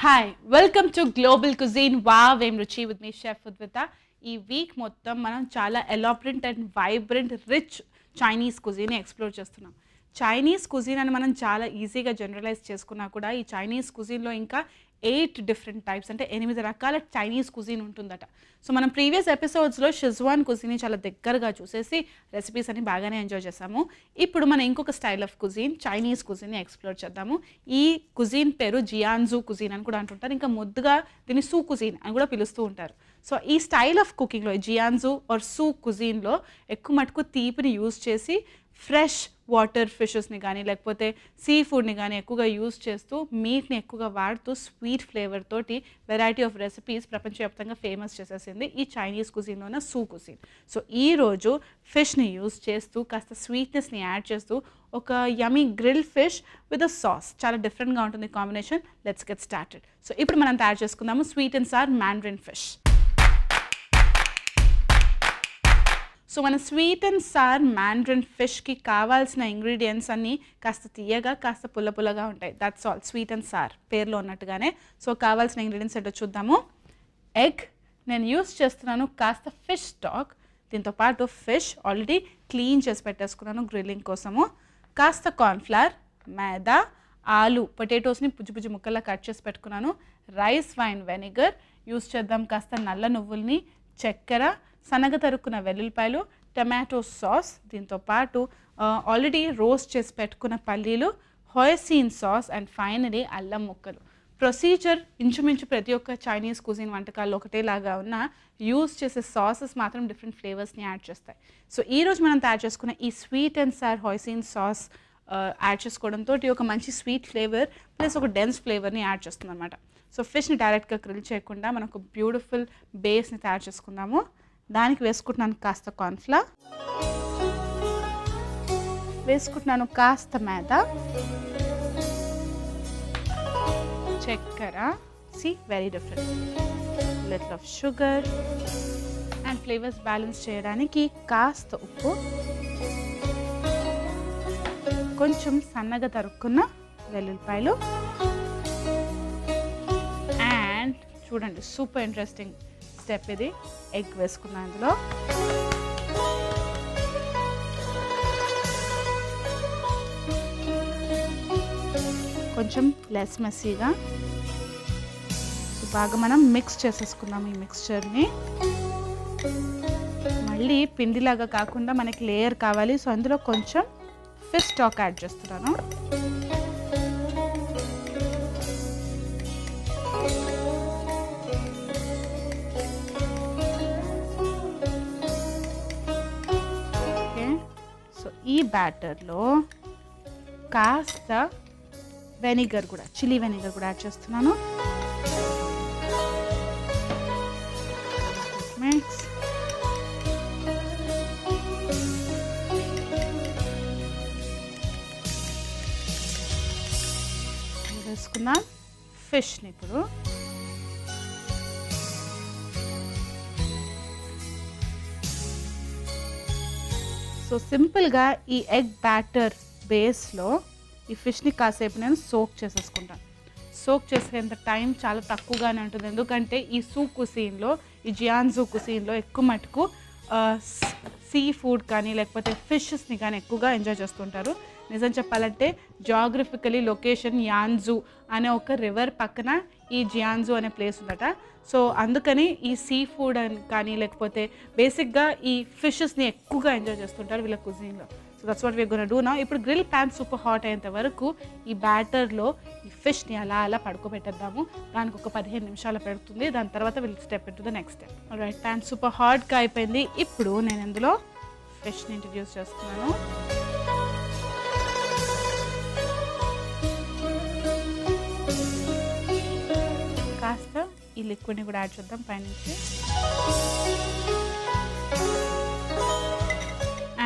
Hi welcome to global cuisine wow ఏం రుచి with me chef Udvitha. ఈ వీక్ మొత్తం మనం చాలా elaborate and vibrant rich Chinese cuisine explore చేస్తున్నాం. చైనీస్ కుజీన్ అని మనం చాలా ఈజీగా జనరలైజ్ చేసుకున్నా కూడా ఈ చైనీస్ కుజీన్లో ఇంకా 8 డిఫరెంట్ టైప్స్ అంటే 8 రకాల చైనీస్ కుజీన్ ఉంటుందట. సో మనం ప్రీవియస్ ఎపిసోడ్స్లో షిజ్వాన్ కుజీన్ని చాలా దగ్గరగా చూసేసి రెసిపీస్ అని బాగానే ఎంజాయ్ చేసాము. ఇప్పుడు మనం ఇంకొక స్టైల్ ఆఫ్ కుజీన్ చైనీస్ కుజీన్ని ఎక్స్ప్లోర్ చేద్దాము. ఈ కుజీన్ పేరు జియాన్జూ కుజీన్ అని కూడా అంటుంటారు, ఇంకా ముద్దుగా దీన్ని సూ కుజీన్ అని కూడా పిలుస్తూ ఉంటారు. సో ఈ స్టైల్ ఆఫ్ కుకింగ్లో జియాన్జూ ఆర్ సూ కుజీన్లో ఎక్కువ మటుకు తీపిని యూజ్ చేసి ఫ్రెష్ వాటర్ ఫిషెస్ని కానీ లేకపోతే సీ ఫుడ్ని కానీ ఎక్కువగా యూజ్ చేస్తూ మీట్ని ఎక్కువగా వాడుతూ స్వీట్ ఫ్లేవర్ తోటి వెరైటీ ఆఫ్ రెసిపీస్ ప్రపంచవ్యాప్తంగా ఫేమస్ చేసేసింది ఈ చైనీస్ కుజీన్లో ఉన్న సూ కుజీన్. సో ఈరోజు ఫిష్ని యూజ్ చేస్తూ కాస్త స్వీట్నెస్ని యాడ్ చేస్తూ ఒక yummy grill fish with a sauce, చాలా డిఫరెంట్గా ఉంటుంది combination. Let's get started. So ఇప్పుడు మనం తయారు చేసుకుందాము sweet and sour mandarin fish. So మన స్వీట్ అండ్ సార్ మ్యాండరిన్ ఫిష్కి కావాల్సిన ఇంగ్రీడియంట్స్ అన్నీ కాస్త తీయగా కాస్త పుల్లగా ఉంటాయి. That's all, sweet and sour పేర్లో ఉన్నట్టుగానే. సో కావాల్సిన ఇంగ్రీడియంట్స్ ఏంటో చూద్దాము. ఎగ్ నేను యూస్ చేస్తున్నాను, కాస్త ఫిష్ స్టాక్, దీంతోపాటు ఫిష్ ఆల్రెడీ క్లీన్ చేసి పెట్టేసుకున్నాను గ్రిల్లింగ్ కోసము, కాస్త కార్న్ఫ్లవర్, మైదా, ఆలు పొటాటోస్ని పుజ్జి ముక్కల్లా కట్ చేసి పెట్టుకున్నాను, రైస్ వైన్ వెనిగర్ యూస్ చేద్దాం, కాస్త నల్ల నువ్వుల్ని, చక్కెర, సన్నగా తరుక్కున్న వెల్లుల్లిపాయలు, టమాటో సాస్, దీంతోపాటు ఆల్రెడీ రోస్ట్ చేసి పెట్టుకున్న పల్లీలు, హోయసీన్ సాస్ అండ్ ఫైనలీ అల్లం ముక్కలు. ప్రొసీజర్ ఇంచుమించు ప్రతి ఒక్క చైనీస్ కుజిన్ వంటకాల్లో ఒకటేలాగా ఉన్న యూజ్ చేసే సాసెస్ మాత్రం డిఫరెంట్ ఫ్లేవర్స్ని యాడ్ చేస్తాయి. సో ఈరోజు మనం తయారు చేసుకున్న ఈ sweet and sour hoisin sauce add చేసుకోవడంతో ఒక మంచి స్వీట్ ఫ్లేవర్ ప్లస్ ఒక డెన్స్ ఫ్లేవర్ని యాడ్ చేస్తుంది అనమాట. సో ఫిష్ని డైరెక్ట్గా గ్రిల్ చేయకుండా మనం ఒక బ్యూటిఫుల్ బేస్ని తయారు చేసుకుందాము. దానికి వేసుకుంటున్నాను కాస్త కార్న్ఫ్లవర్, వేసుకుంటున్నాను కాస్త మైదా, చక్కెర, see very different, little of sugar and flavours balance చేయడానికి కాస్త ఉప్పు, కొంచెం సన్నగా తరుక్కున్న వెల్లుల్లిపాయలు అండ్ చూడండి సూపర్ ఇంట్రెస్టింగ్ స్టెప్ ఇది, ఎగ్ వేసుకున్నాను అందులో. కొంచెం లెస్ మెస్సీగా బాగా మనం మిక్స్ చేసేసుకున్నాం ఈ మిక్స్చర్ని. మళ్ళీ పిండిలాగా కాకుండా మనకి లేయర్ కావాలి, సో అందులో కొంచెం ఫిష్ స్టాక్ యాడ్ చేస్తున్నాను. ఈ బ్యాటర్లో కాస్త వెనిగర్ కూడా, చిల్లీ వెనిగర్ కూడా యాడ్ చేస్తున్నాను. మిక్స్. వేసుకున్నాం ఫిష్ని ఇప్పుడు. సో సింపుల్గా ఈ ఎగ్ బ్యాటర్ బేస్లో ఈ ఫిష్ని కాసేపు నేను సోక్ చేసేసుకుంటాను. సోక్ చేసేంత టైం చాలా తక్కువగానే ఉంటుంది, ఎందుకంటే ఈ సూ కుసీన్లో, ఈ జియాన్జూ కుసీన్లో ఎక్కువ మటుకు సీ ఫుడ్ కానీ లేకపోతే ఫిషెస్ని కానీ ఎక్కువగా ఎంజాయ్ చేస్తుంటారు. నిజం చెప్పాలంటే జాగ్రఫికలీ లొకేషన్ యాన్జూ అనే ఒక రివర్ పక్కన ఈ జియాన్జూ అనే ప్లేస్ ఉందట. సో అందుకని ఈ సీ ఫుడ్ అని కానీ లేకపోతే బేసిక్గా ఈ ఫిషెస్ని ఎక్కువగా ఎంజాయ్ చేస్తుంటారు వీళ్ళ కుజిన్లో. So that's what we're gonna do now. ఇప్పుడు గ్రిల్ ప్యాన్ సూపర్ హాట్ అయ్యేంత వరకు ఈ బ్యాటర్లో ఈ ఫిష్ని అలా పడుకోబెట్టేద్దాము. దానికి ఒక 15 నిమిషాలు పెడుతుంది. దాని తర్వాత will step in to the next step. Right, pan super హాట్గా అయిపోయింది. ఇప్పుడు నేను ఇందులో ఫిష్ని ఇంట్రడ్యూస్ చేస్తున్నాను. కాస్త ఈ లిక్విడ్ని కూడా యాడ్ చేద్దాం పైనుంచి.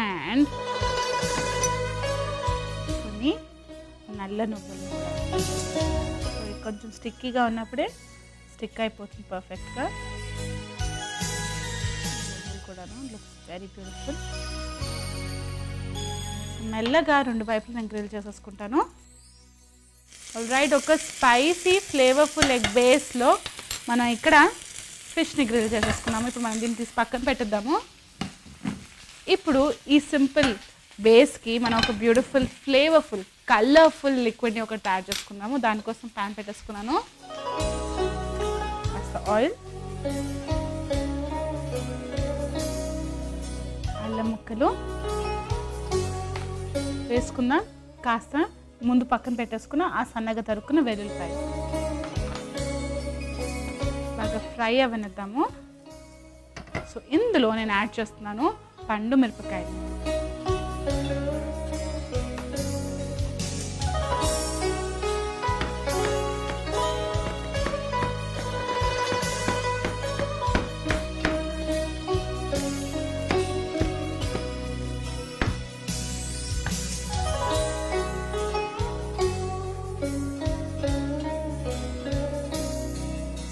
అండ్ కొన్ని నల్ల నువ్వులు, కొంచెం స్టిక్కీగా ఉన్నప్పుడే స్టిక్ అయిపోతుంది పర్ఫెక్ట్గా. కూడాను లుక్స్ వెరీ బ్యూటిఫుల్. మెల్లగా 2 వైపులు నేను గ్రిల్ చేసేసుకుంటాను. ఆల్రైట్, ఒక స్పైసీ ఫ్లేవర్ఫుల్ ఎగ్ బేస్లో మనం ఇక్కడ ఫిష్ని గ్రిల్ చేసేసుకున్నాము. ఇప్పుడు మనం దీన్ని తీసి పక్కన పెట్టేద్దాము. ఇప్పుడు ఈ సింపుల్ బేస్కి మనం ఒక బ్యూటిఫుల్ ఫ్లేవర్ఫుల్ కలర్ఫుల్ లిక్విడ్ని ఒకటి తయారు చేసుకున్నాము. దానికోసం ప్యాన్ పెట్టేసుకున్నాను. కాస్త ఆయిల్, అల్లం ముక్కలు వేసుకుందాం. కాస్త ముందు పక్కన పెట్టేసుకున్న ఆ సన్నగా తరుక్కున్న వెల్లుల్లిపాయ బాగా ఫ్రై అవనిద్దాము. సో ఇందులో నేను యాడ్ చేస్తున్నాను పండు మిరపకాయ.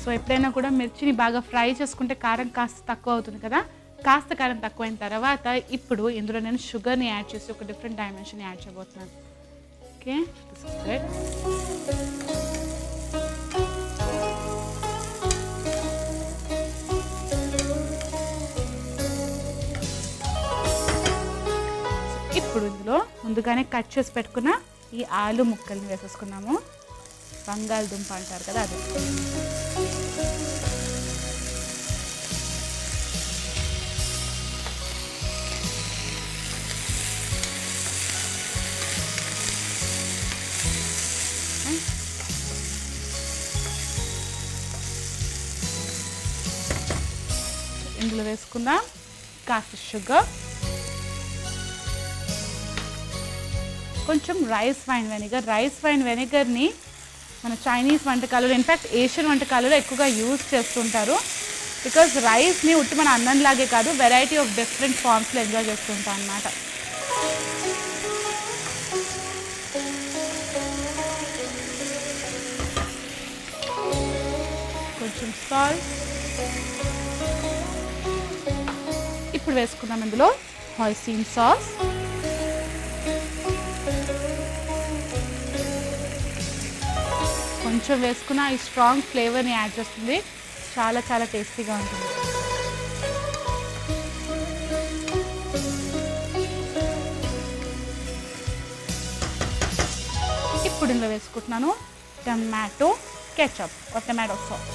సో ఎప్పుడైనా కూడా మిర్చిని బాగా ఫ్రై చేసుకుంటే కారం కాస్త తక్కువ అవుతుంది కదా. కాస్త కారం తక్కువైన తర్వాత ఇప్పుడు ఇందులో నేను షుగర్ని యాడ్ చేసి ఒక డిఫరెంట్ డైమెన్షన్ యాడ్ చేయబోతున్నాను. Okay, this is good. ఇప్పుడు ఇందులో ముందుగానే కట్ చేసి పెట్టుకున్న ఈ ఆలు ముక్కల్ని వేసేసుకున్నాము. బంగాళదుంప అంటారు కదా, అది. ఇందులో వేసుకుందాం కాస్త షుగర్, కొంచెం rice wine vinegar. Rice wine వెనిగర్ని మన చైనీస్ వంటకాలలో, ఇన్ఫ్యాక్ట్ ఏషియన్ వంటకాలలో ఎక్కువగా యూజ్ చేస్తుంటారు. బికాజ్ రైస్ని ఉట్టి మన అన్నంలాగే కాదు, వెరైటీ ఆఫ్ డిఫరెంట్ ఫార్మ్స్లో ఎంజాయ్ చేస్తుంటాం అన్నమాట. కొంచెం సాల్ట్. ఇప్పుడు వేసుకుందాం ఇందులో హోయిసిన్ సాస్. కొంచెం వేసుకున్న ఈ స్ట్రాంగ్ ఫ్లేవర్ని యాడ్ చేస్తుంది. చాలా చాలా టేస్టీగా ఉంటుంది. ఇప్పుడు ఇందులో వేసుకుంటున్నాను tomato ketchup or tomato sauce.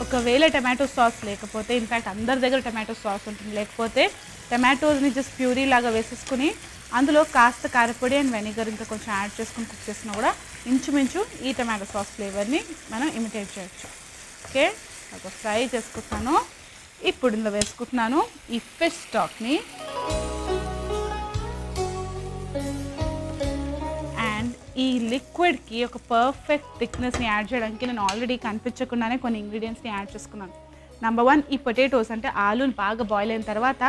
ఒకవేళ టమాటో సాస్ లేకపోతే, ఇన్ఫ్యాక్ట్ అందరి దగ్గర టమాటో సాస్ ఉంటుంది, లేకపోతే టమాటోస్ని జస్ట్ ప్యూరీ లాగా వేసేసుకుని అందులో కాస్త కారపొడి అండ్ వెనిగర్ ఇంకా కొంచెం యాడ్ చేసుకుని కుక్ చేసినా కూడా ఇంచుమించు ఈ టమాటో సాస్ ఫ్లేవర్ని మనం ఇమిటేట్ చేయొచ్చు. ఓకే, ఒక ఫ్రై చేసుకుంటున్నాను. ఇప్పుడు ఇందులో వేసుకుంటున్నాను ఈ ఫిష్ స్టాక్ని. అండ్ ఈ లిక్విడ్కి ఒక పర్ఫెక్ట్ థిక్నెస్ని యాడ్ చేయడానికి నేను ఆల్రెడీ కనిపించకుండానే కొన్ని ఇంగ్రీడియంట్స్ని యాడ్ చేసుకున్నాను. నెంబర్ 1, ఈ పొటాటోస్ అంటే ఆలూని బాగా బాయిల్ అయిన తర్వాత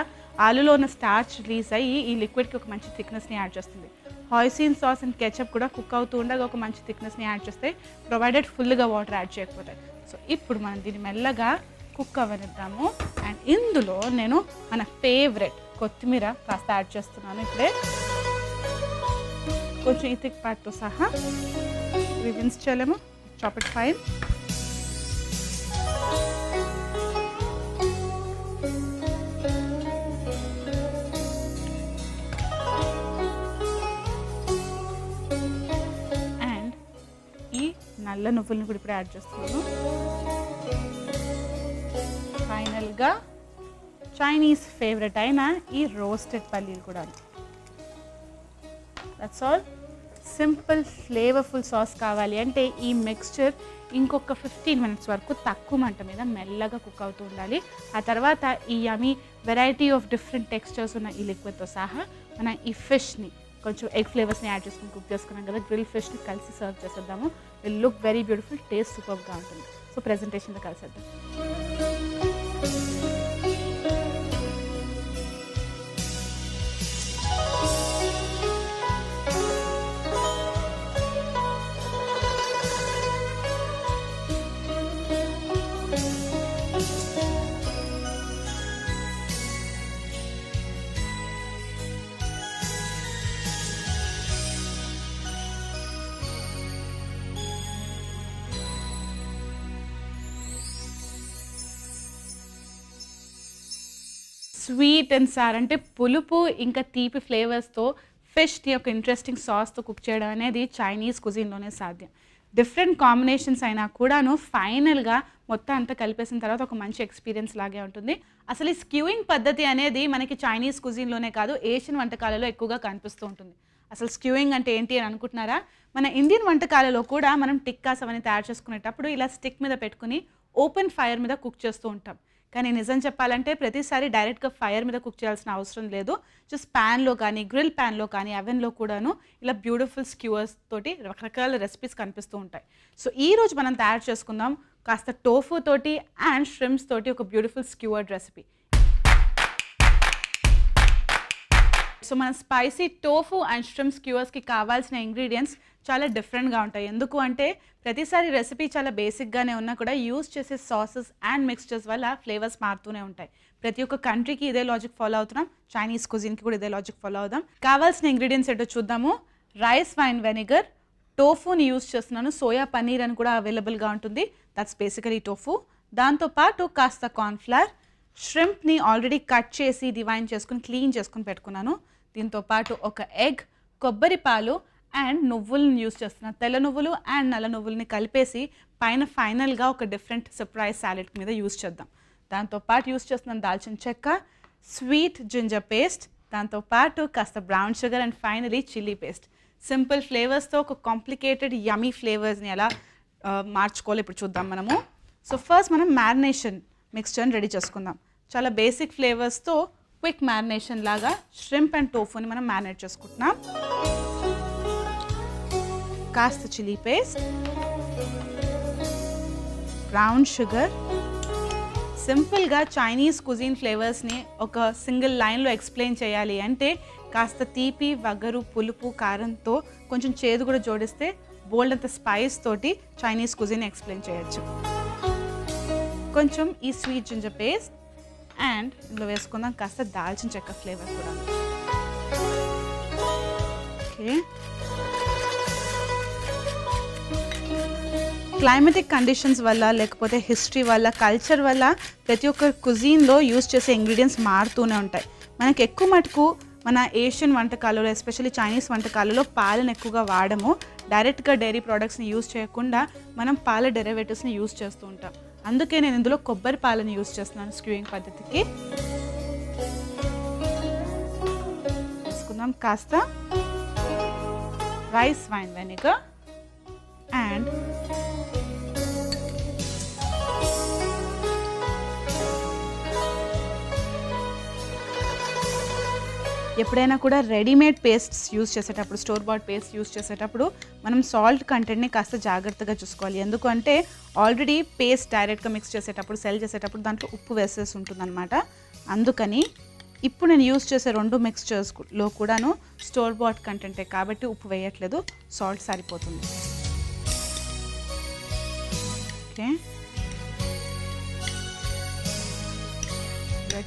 ఆలూలో ఉన్న స్టార్చ్ రిలీజ్ అయ్యి ఈ లిక్విడ్కి ఒక మంచి థిక్నెస్ని యాడ్ చేస్తుంది. హోయిసిన్ సాస్ అండ్ కెచప్ కూడా కుక్ అవుతూ ఉండగా ఒక మంచి థిక్నెస్ని యాడ్ చేస్తే, ప్రొవైడెడ్ ఫుల్గా వాటర్ యాడ్ చేయకపోతే. సో ఇప్పుడు మనం దీన్ని మెల్లగా కుక్ అవ్వనిద్దాము. అండ్ ఇందులో నేను మన ఫేవరెట్ కొత్తిమీర కాస్త యాడ్ చేస్తున్నాను. ఇప్పుడే కొంచెం ఈ థిక్ పార్ట్తో సహా రివిన్స్ చేయలేము, చాప్ ఇట్ ఫైన్. నల్ల నువ్వులను కూడా ఇప్పుడు యాడ్ చేస్తున్నాను. ఫైనల్గా చైనీస్ ఫేవరెట్ అయిన ఈ రోస్టెడ్ పల్లీలు కూడా. That's all. Simple flavourful sauce కావాలి అంటే ఈ మిక్స్చర్ ఇంకొక 15 minutes వరకు తక్కువ మంట మీద మెల్లగా కుక్ అవుతూ ఉండాలి. ఆ తర్వాత ఈ yummy variety of different textures ఉన్న ఈ లిక్విడ్తో సహా మనం ఈ ఫిష్ని కొంచెం ఎగ్ ఫ్లేవర్స్ని యాడ్ చేసుకుని కుక్ చేసుకున్నాం కదా, గ్రిల్ ఫిష్ని కలిసి సర్వ్ చేసేద్దాము. Will look very beautiful, taste సూపర్గా ఉంటుంది. సో ప్రెజెంటేషన్లో కలిసేద్దాం. స్వీట్ అండ్ సార్ అంటే పులుపు ఇంకా తీపి ఫ్లేవర్స్తో ఫిష్ని ఒక ఇంట్రెస్టింగ్ సాస్తో కుక్ చేయడం అనేది చైనీస్ కుజిన్లోనే సాధ్యం. డిఫరెంట్ కాంబినేషన్స్ అయినా కూడాను ఫైనల్గా మొత్తం అంతా కలిపేసిన తర్వాత ఒక మంచి ఎక్స్పీరియన్స్ లాగే ఉంటుంది. అసలు ఈ స్క్యూయింగ్ పద్ధతి అనేది మనకి చైనీస్ కుజిన్లోనే కాదు, ఏషియన్ వంటకాలలో ఎక్కువగా కనిపిస్తూ ఉంటుంది. అసలు స్క్యూయింగ్ అంటే ఏంటి అని అనుకుంటున్నారా? మన ఇండియన్ వంటకాలలో కూడా మనం టిక్కాస్ అవన్నీ తయారు చేసుకునేటప్పుడు ఇలా స్టిక్ మీద పెట్టుకుని ఓపెన్ ఫైర్ మీద కుక్ చేస్తూ ఉంటాం. కానీ నిజం చెప్పాలంటే ప్రతిసారి డైరెక్ట్గా ఫైర్ మీద కుక్ చేయాల్సిన అవసరం లేదు. జస్ట్ ప్యాన్లో కానీ గ్రిల్ ప్యాన్లో కానీ అవెన్లో కూడాను ఇలా బ్యూటిఫుల్ స్క్యూవర్స్ తోటి రకరకాల రెసిపీస్ కనిపిస్తూ ఉంటాయి. సో ఈరోజు మనం తయారు చేసుకుందాం కాస్త టోఫు తోటి అండ్ ష్రింప్స్ తోటి ఒక బ్యూటిఫుల్ స్క్యూవర్డ్ రెసిపీ. సో మన స్పైసీ టోఫు అండ్ ష్రింప్ స్క్యూవర్స్కి కావాల్సిన ఇంగ్రీడియంట్స్ చాలా డిఫరెంట్గా ఉంటాయి. ఎందుకు అంటే ప్రతిసారి రెసిపీ చాలా బేసిక్గానే ఉన్నా కూడా యూజ్ చేసే సాసెస్ అండ్ మిక్స్చర్స్ వల్ల ఫ్లేవర్స్ మారుతూనే ఉంటాయి. ప్రతి ఒక్క కంట్రీకి ఇదే లాజిక్ ఫాలో అవుతున్నాం, చైనీస్ కుజిన్కి కూడా ఇదే లాజిక్ ఫాలో అవుదాం. కావాల్సిన ఇంగ్రీడియంట్స్ ఏంటో చూద్దాము. రైస్ వైన్ వెనిగర్, టోఫుని యూజ్ చేస్తున్నాను, సోయా పన్నీర్ అని కూడా అవైలబుల్గా ఉంటుంది, దట్స్ బేసికలీ టోఫు. దాంతోపాటు కాస్త కార్న్ఫ్లవర్, ష్రింప్ని ఆల్రెడీ కట్ చేసి డివైన్ చేసుకుని క్లీన్ చేసుకుని పెట్టుకున్నాను. దీంతోపాటు ఒక ఎగ్, కొబ్బరి పాలు అండ్ నువ్వులను యూజ్ చేస్తున్నాను. తెల్ల నువ్వులు అండ్ నల్ల నువ్వులని కలిపేసి పైన ఫైనల్గా ఒక డిఫరెంట్ సర్ప్రైజ్ సాలెడ్ మీద యూజ్ చేద్దాం. దాంతోపాటు యూజ్ చేస్తున్నాను దాల్చిన చెక్క, స్వీట్ జింజర్ పేస్ట్, దాంతోపాటు కాస్త brown sugar and finally chilli paste. Simple ఫ్లేవర్స్తో ఒక కాంప్లికేటెడ్ యమీ ఫ్లేవర్స్ని ఎలా మార్చుకోవాలి ఇప్పుడు చూద్దాం మనము. సో ఫస్ట్ మనం మ్యారినేషన్ మిక్స్చర్ని రెడీ చేసుకుందాం. చాలా బేసిక్ ఫ్లేవర్స్తో క్విక్ మ్యారినేషన్ లాగా ష్రింప్ అండ్ టోఫుని మనం మ్యారినేట్ చేసుకుంటున్నాం. కాస్త చిల్లీ పేస్ట్, బ్రౌన్ షుగర్. సింపుల్గా చైనీస్ కుజిన్ ఫ్లేవర్స్ని ఒక సింగిల్ లైన్లో ఎక్స్ప్లెయిన్ చేయాలి అంటే కాస్త తీపి, వగరు, పులుపు, కారంతో కొంచెం చేదు కూడా జోడిస్తే బోల్డ్ అంత స్పైస్ తోటి చైనీస్ కుజిన్ ఎక్స్ప్లెయిన్ చేయొచ్చు. కొంచెం ఈ స్వీట్ జింజర్ పేస్ట్ అండ్ ఇందులో వేసుకుందాం కాస్త దాల్చిన చెక్క ఫ్లేవర్ కూడా. ఓకే, క్లైమేటిక్ కండిషన్స్ వల్ల లేకపోతే హిస్టరీ వల్ల, కల్చర్ వల్ల ప్రతి ఒక్క కుజీన్లో యూజ్ చేసే ఇంగ్రీడియంట్స్ మారుతూనే ఉంటాయి. మనకి ఎక్కువ మటుకు మన ఏషియన్ వంటకాలలో ఎస్పెషల్లీ చైనీస్ వంటకాలలో పాలను ఎక్కువగా వాడము. డైరెక్ట్గా డైరీ ప్రోడక్ట్స్ని యూజ్ చేయకుండా మనం పాల డెరివేటివ్స్ని యూజ్ చేస్తూ ఉంటాం. అందుకే నేను ఇందులో కొబ్బరి పాలను యూజ్ చేస్తున్నాను స్క్యూయింగ్ పద్ధతికి. వేసుకుందాం కాస్త రైస్ వైన్ వెనిగర్ అండ్ ఎప్పుడైనా కూడా రెడీమేడ్ పేస్ట్స్ యూజ్ చేసేటప్పుడు, స్టోర్ బాట్ పేస్ట్ యూజ్ చేసేటప్పుడు మనం సాల్ట్ కంటెంట్ని కాస్త జాగ్రత్తగా చూసుకోవాలి. ఎందుకంటే ఆల్రెడీ పేస్ట్ డైరెక్ట్గా మిక్స్ చేసేటప్పుడు, సెల్ చేసేటప్పుడు దాంట్లో ఉప్పు వేసేసి ఉంటుందన్నమాట. అందుకని ఇప్పుడు నేను యూజ్ చేసే 2 మిక్స్చర్స్లో కూడాను స్టోర్ బాట్ కంటెంటే కాబట్టి ఉప్పు వేయట్లేదు, సాల్ట్ సరిపోతుంది. ఓకే,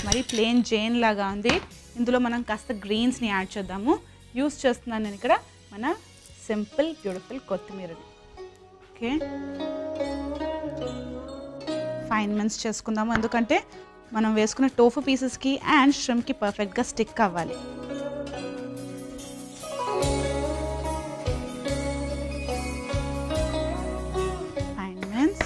మరి ప్లెయిన్ జైన్ లాగా ఉంది. ఇందులో మనం కాస్త గ్రీన్స్ని యాడ్ చేద్దాము. యూస్ చేస్తున్నాను నేను ఇక్కడ మన సింపుల్ బ్యూటిఫుల్ కొత్తిమీరని. ఓకే, ఫైన్ మిన్స్ చేసుకుందాము ఎందుకంటే మనం వేసుకున్న టోఫు పీసెస్కి అండ్ ష్రింప్కి పర్ఫెక్ట్గా స్టిక్ అవ్వాలి. Fine mince.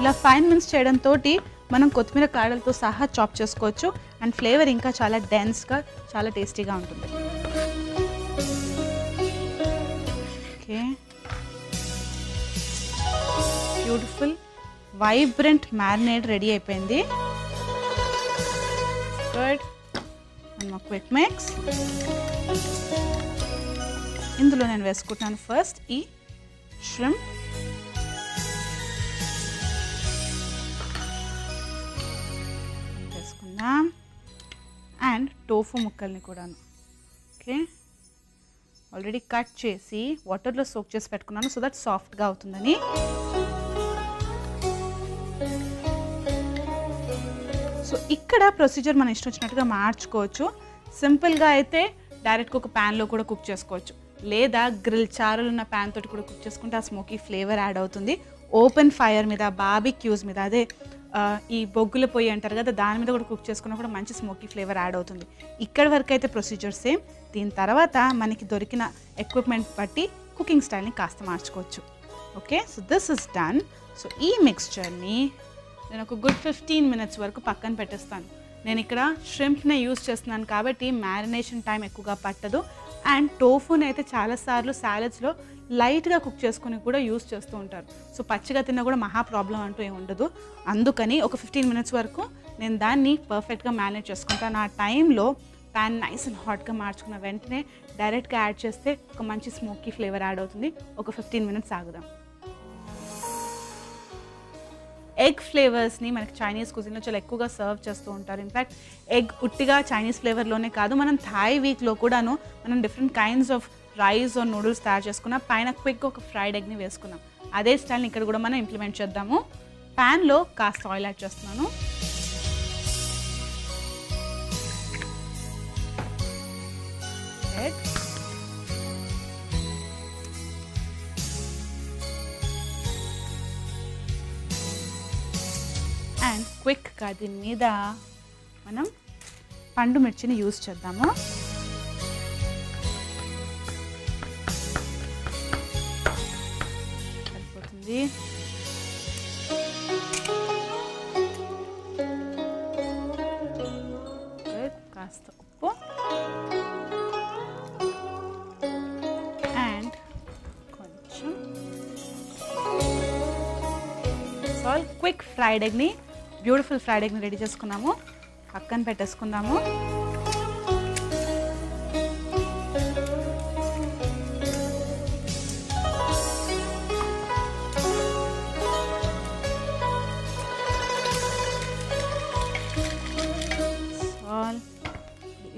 ఇలా ఫైన్ మిన్స్ చేయడంతో మనం కొత్తిమీర కాడలతో సహా చాప్ చేసుకోవచ్చు అండ్ ఫ్లేవర్ ఇంకా చాలా డెన్స్గా, చాలా టేస్టీగా ఉంటుంది. ఓకే, బ్యూటిఫుల్ వైబ్రెంట్ మ్యారినేడ్ రెడీ అయిపోయింది. Good, quick mix. ఇందులో నేను వేసుకుంటున్నాను ఫస్ట్ ఈ ష్రింప్. అండ్ టోఫు ముక్కల్ని కూడాను. ఓకే, ఆల్రెడీ కట్ చేసి వాటర్లో సోక్ చేసి పెట్టుకున్నాను సో దట్ సాఫ్ట్గా అవుతుందని. సో ఇక్కడ ప్రొసీజర్ మన ఇష్టం వచ్చినట్టుగా మార్చుకోవచ్చు. సింపుల్గా అయితే డైరెక్ట్గా ఒక ప్యాన్లో కూడా కుక్ చేసుకోవచ్చు, లేదా గ్రిల్ చారులు ఉన్న ప్యాన్ తోటి కూడా కుక్ చేసుకుంటే ఆ స్మోకీ ఫ్లేవర్ యాడ్ అవుతుంది. ఓపెన్ ఫైర్ మీద బార్బిక్యూస్ మీద అదే ఈ బొగ్గుల పొయ్యి అంటారు కదా, దాని మీద కూడా కుక్ చేసుకున్నా కూడా మంచి స్మోకీ ఫ్లేవర్ యాడ్ అవుతుంది. ఇక్కడ వరకు అయితే ప్రొసీజర్ సేమ్. దీని తర్వాత మనకి దొరికిన ఎక్విప్మెంట్ బట్టి కుకింగ్ స్టైల్ని కాస్త మార్చుకోవచ్చు. Okay, so this is done. So ఈ మిక్స్చర్ని నేను ఒక గుడ్ 15 minutes వరకు పక్కన పెట్టేస్తాను. నేను ఇక్కడ ష్రింప్నే యూస్ చేస్తున్నాను కాబట్టి మ్యారినేషన్ టైం ఎక్కువగా పట్టదు. అండ్ టోఫుని అయితే చాలాసార్లు సాలెడ్స్లో లైట్గా కుక్ చేసుకుని కూడా యూస్ చేస్తూ ఉంటారు. సో పచ్చిగా తిన్నా కూడా మహా ప్రాబ్లం అంటూ ఏమి ఉండదు. అందుకని ఒక 15 minutes వరకు నేను దాన్ని పర్ఫెక్ట్గా మ్యారినేట్ చేసుకుంటాను. ఆ టైంలో ప్యాన్ నైస్ అండ్ హాట్గా మార్చుకున్న వెంటనే డైరెక్ట్గా యాడ్ చేస్తే ఒక మంచి స్మోకీ ఫ్లేవర్ యాడ్ అవుతుంది. ఒక 15 minutes ఆగుదాం. ఎగ్ ఫ్లేవర్స్ని మనకి చైనీస్ కుజిన్లో చాలా ఎక్కువగా సర్వ్ చేస్తూ ఉంటారు. ఇన్ఫ్యాక్ట్ ఎగ్ ఉట్టిగా చైనీస్ ఫ్లేవర్లోనే కాదు, మనం థాయ్ వీక్లో కూడాను మనం different kinds of rice or noodles తయారు చేసుకున్నాం. పైన క్విక్గా ఒక ఫ్రైడ్ ఎగ్ని వేసుకున్నాం. అదే స్టైల్ని ఇక్కడ కూడా మనం ఇంప్లిమెంట్ చేద్దాము. ప్యాన్లో కాస్త ఆయిల్ యాడ్ చేస్తున్నాను. ఎగ్ అండ్ క్విక్గా దీని మీద మనం పండు మిర్చిని యూజ్ చేద్దాము. సరిపోతుంది. కాస్త ఉప్పు అండ్ కొంచెం సాల్ట్. క్విక్ ఫ్రైడ్ ఎగ్ని, బ్యూటిఫుల్ ఫ్రైడ్ ఎగ్ని రెడీ చేసుకున్నాము. పక్కన పెట్టేసుకుందాము.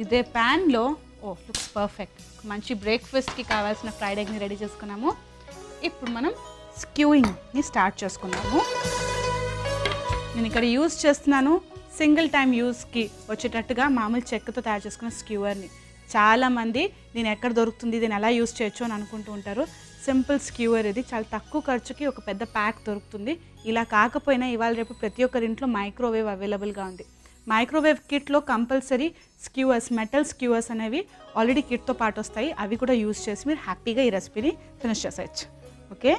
ఇదే ప్యాన్లో లుక్స్ పర్ఫెక్ట్. మంచి బ్రేక్ఫాస్ట్కి కావాల్సిన ఫ్రైడ్ ఎగ్ని రెడీ చేసుకున్నాము. ఇప్పుడు మనం స్క్యూయింగ్ని స్టార్ట్ చేసుకున్నాము. నేను ఇక్కడ యూజ్ చేస్తున్నాను సింగిల్ టైం యూస్కి వచ్చేటట్టుగా మామూలు చెక్కతో తయారు చేసుకున్న స్క్యూవర్ని. చాలామంది నేను ఎక్కడ దొరుకుతుంది, దీన్ని ఎలా యూజ్ చేయొచ్చు అని అనుకుంటూ ఉంటారు. సింపుల్ స్క్యూవర్ ఇది. చాలా తక్కువ ఖర్చుకి ఒక పెద్ద ప్యాక్ దొరుకుతుంది. ఇలా కాకపోయినా ఇవాళ రేపు ప్రతి ఒక్కరి ఇంట్లో మైక్రోవేవ్ అవైలబుల్గా ఉంది. మైక్రోవేవ్ కిట్లో కంపల్సరీ స్క్యూవర్స్, మెటల్ స్క్యూవర్స్ అనేవి ఆల్రెడీ కిట్తో పాటు వస్తాయి. అవి కూడా యూజ్ చేసి మీరు హ్యాపీగా ఈ రెసిపీని ఫినిష్ చేసేయచ్చు. ఓకే,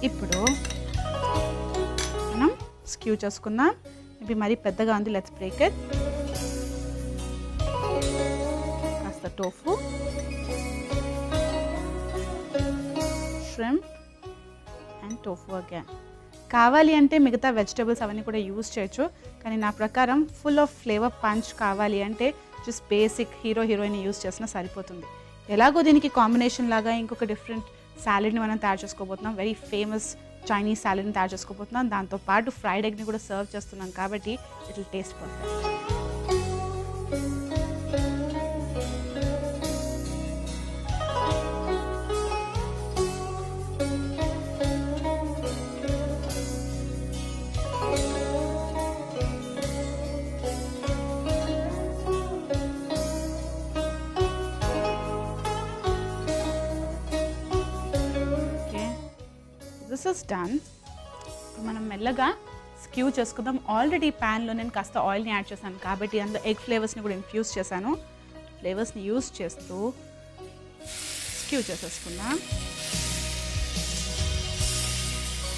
ఇప్పుడు మనం స్క్యూ చేసుకుందాం. ఇవి మరీ పెద్దగా ఉంది, లెట్స్ బ్రేక్ ఇట్. కాస్త tofu, shrimp and tofu again. కావాలి అంటే మిగతా వెజిటబుల్స్ అవన్నీ కూడా యూజ్ చేయొచ్చు, కానీ నా ప్రకారం ఫుల్ ఆఫ్ ఫ్లేవర్ పంచ్ కావాలి అంటే జస్ట్ బేసిక్ హీరోయిన్ యూజ్ చేసినా సరిపోతుంది. ఎలాగో దీనికి కాంబినేషన్ లాగా ఇంకొక డిఫరెంట్ సాలెడ్ని మనం తయారు చేసుకోబోతున్నాం. వెరీ ఫేమస్ చైనీస్ సాలెడ్ని తయారు చేసుకోబోతున్నాం. దాంతోపాటు ఫ్రైడ్ ఎగ్ని కూడా సర్వ్ చేస్తున్నాం కాబట్టి it will taste perfect. This is done. మనం మెల్లగా స్క్యూ చేసుకుందాం. ఆల్రెడీ ప్యాన్లో నేను కాస్త ఆయిల్ని యాడ్ చేశాను కాబట్టి అందులో ఎగ్ ఫ్లేవర్స్ని కూడా ఇన్ఫ్యూజ్ చేశాను. ఫ్లేవర్స్ని యూజ్ చేస్తూ స్క్యూ చేసేసుకుందాం.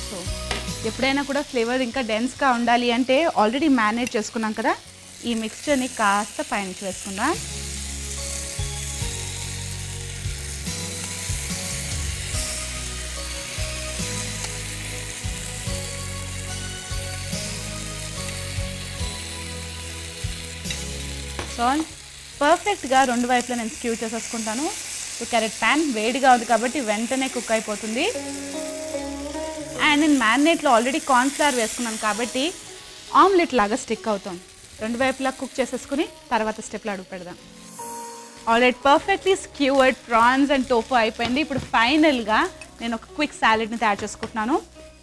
సో ఎప్పుడైనా కూడా ఫ్లేవర్ ఇంకా డెన్స్గా ఉండాలి అంటే ఆల్రెడీ మ్యారినేట్ చేసుకున్నాం కదా, ఈ మిక్స్చర్ని కాస్త పైనుంచి వేసుకుందాం. పర్ఫెక్ట్గా రెండు వైపులా నేను స్క్యూ చేసేసుకుంటాను. సో క్యారెట్ ప్యాన్ వేడిగా ఉంది కాబట్టి వెంటనే కుక్ అయిపోతుంది. అండ్ నేను మ్యారినేట్లో ఆల్రెడీ కార్న్ఫ్లవర్ వేసుకున్నాను కాబట్టి ఆమ్లెట్ లాగా స్టిక్ అవుతుంది. రెండు వైపులా కుక్ చేసేసుకుని తర్వాత స్టెప్లో అడుగు పెడదాం. Already perfectly skewered prawns and tofu అయిపోయింది. ఇప్పుడు ఫైనల్గా నేను ఒక క్విక్ సాలెడ్ని తయారు చేసుకుంటున్నాను.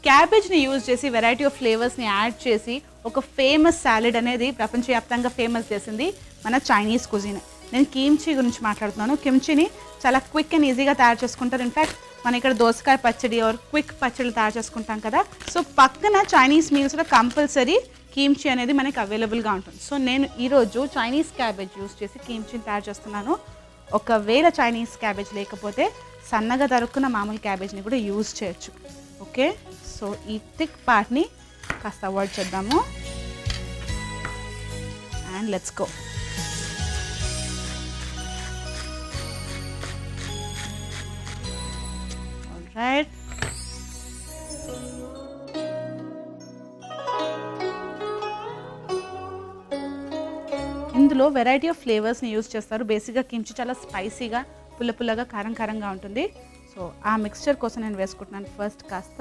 క్యాబేజ్ని యూజ్ చేసి వెరైటీ ఆఫ్ ఫ్లేవర్స్ని యాడ్ చేసి ఒక ఫేమస్ సాలెడ్ అనేది ప్రపంచవ్యాప్తంగా ఫేమస్ చేసింది మన చైనీస్ కుజిన్. నేను కిమ్చీ గురించి మాట్లాడుతున్నాను. కిమ్చీని చాలా క్విక్ అండ్ ఈజీగా తయారు చేసుకుంటారు. ఇన్ఫ్యాక్ట్ మనం ఇక్కడ దోసకాయ పచ్చడి ఆర్ క్విక్ పచ్చళ్ళు తయారు చేసుకుంటాం కదా. సో పక్కన చైనీస్ మీల్స్లో కంపల్సరీ కిమ్చీ అనేది మనకి అవైలబుల్గా ఉంటుంది. సో నేను ఈరోజు చైనీస్ క్యాబేజ్ యూస్ చేసి కిమ్చీని తయారు చేస్తున్నాను. ఒకవేళ చైనీస్ క్యాబేజ్ లేకపోతే సన్నగా తరుక్కున్న మామూలు క్యాబేజ్ని కూడా యూజ్ చేయొచ్చు. ఓకే, సో ఈ థిక్ పార్ట్ని కాస్త అవాయిడ్ చేద్దాము అండ్ లెట్స్ గో. ఆల్రైట్, ఇందులో వెరైటీ ఆఫ్ ఫ్లేవర్స్ని యూజ్ చేస్తారు. బేసిక్గా కిమ్చి చాలా స్పైసీగా పుల్ల పుల్లగా కారం కారంగా ఉంటుంది. సో ఆ మిక్స్చర్ కోసం నేను వేసుకుంటున్నాను. ఫస్ట్ కాస్త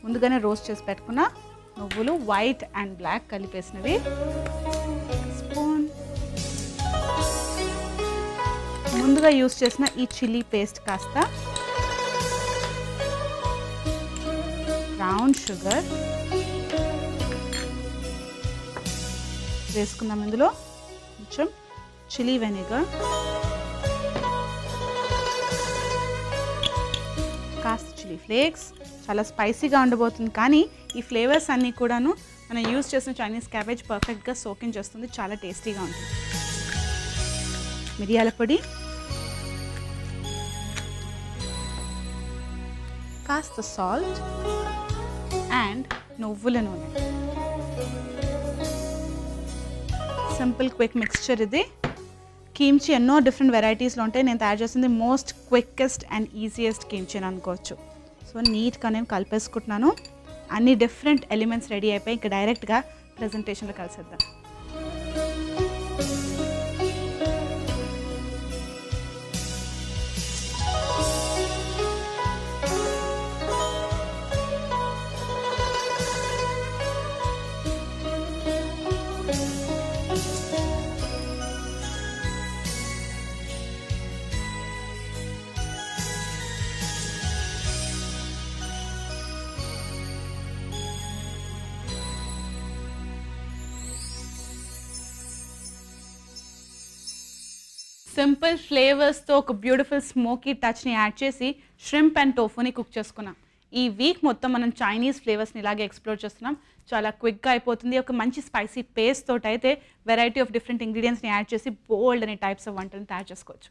ముందుగానే రోస్ట్ చేసి పెట్టుకున్న నువ్వులు వైట్ అండ్ బ్లాక్ కలిపేసినవి, స్పూన్ ముందుగా యూజ్ చేసిన ఈ చిల్లీ పేస్ట్ కాస్త, బ్రౌన్ షుగర్ వేసుకుందాం. ఇందులో కొంచెం చిల్లీ వెనిగర్, కాస్త చిల్లీ ఫ్లేక్స్. చాలా స్పైసీగా ఉండబోతుంది కానీ ఈ ఫ్లేవర్స్ అన్నీ కూడాను మనం యూజ్ చేసిన చైనీస్ క్యాబేజ్ పర్ఫెక్ట్గా సోకింగ్ చేస్తుంది. చాలా టేస్టీగా ఉంటుంది. మిరియాల పొడి, కాస్త సాల్ట్ అండ్ నువ్వుల నూనె. సింపుల్ క్విక్ మిక్స్చర్ ఇది. కిమ్చి ఎన్నో డిఫరెంట్ వెరైటీస్లో ఉంటాయి. నేను తయారు చేసింది most quickest and easiest kimchi అని అనుకోవచ్చు. సో నీట్గా నేను కలిపేసుకుంటున్నాను. అన్ని డిఫరెంట్ ఎలిమెంట్స్ రెడీ అయిపోయి ఇంకా డైరెక్ట్గా ప్రజెంటేషన్లో కలిసేద్దాం. సింపుల్ ఫ్లేవర్స్తో ఒక బ్యూటిఫుల్ స్మోకీ టచ్ని యాడ్ చేసి ష్రింప్ అండ్ టోఫుని కుక్ చేసుకున్నాం. ఈ వీక్ మొత్తం మనం చైనీస్ ఫ్లేవర్స్ని ఇలాగే ఎక్స్ప్లోర్ చేస్తున్నాం. చాలా క్విక్గా అయిపోతుంది. ఒక మంచి స్పైసీ పేస్ట్ తోటి అయితే వెరైటీ ఆఫ్ డిఫరెంట్ ఇంగ్రీడియంట్స్ని యాడ్ చేసి బోల్డ్ అనే టైప్స్ ఆఫ్ వంటలను తయారు చేసుకోవచ్చు.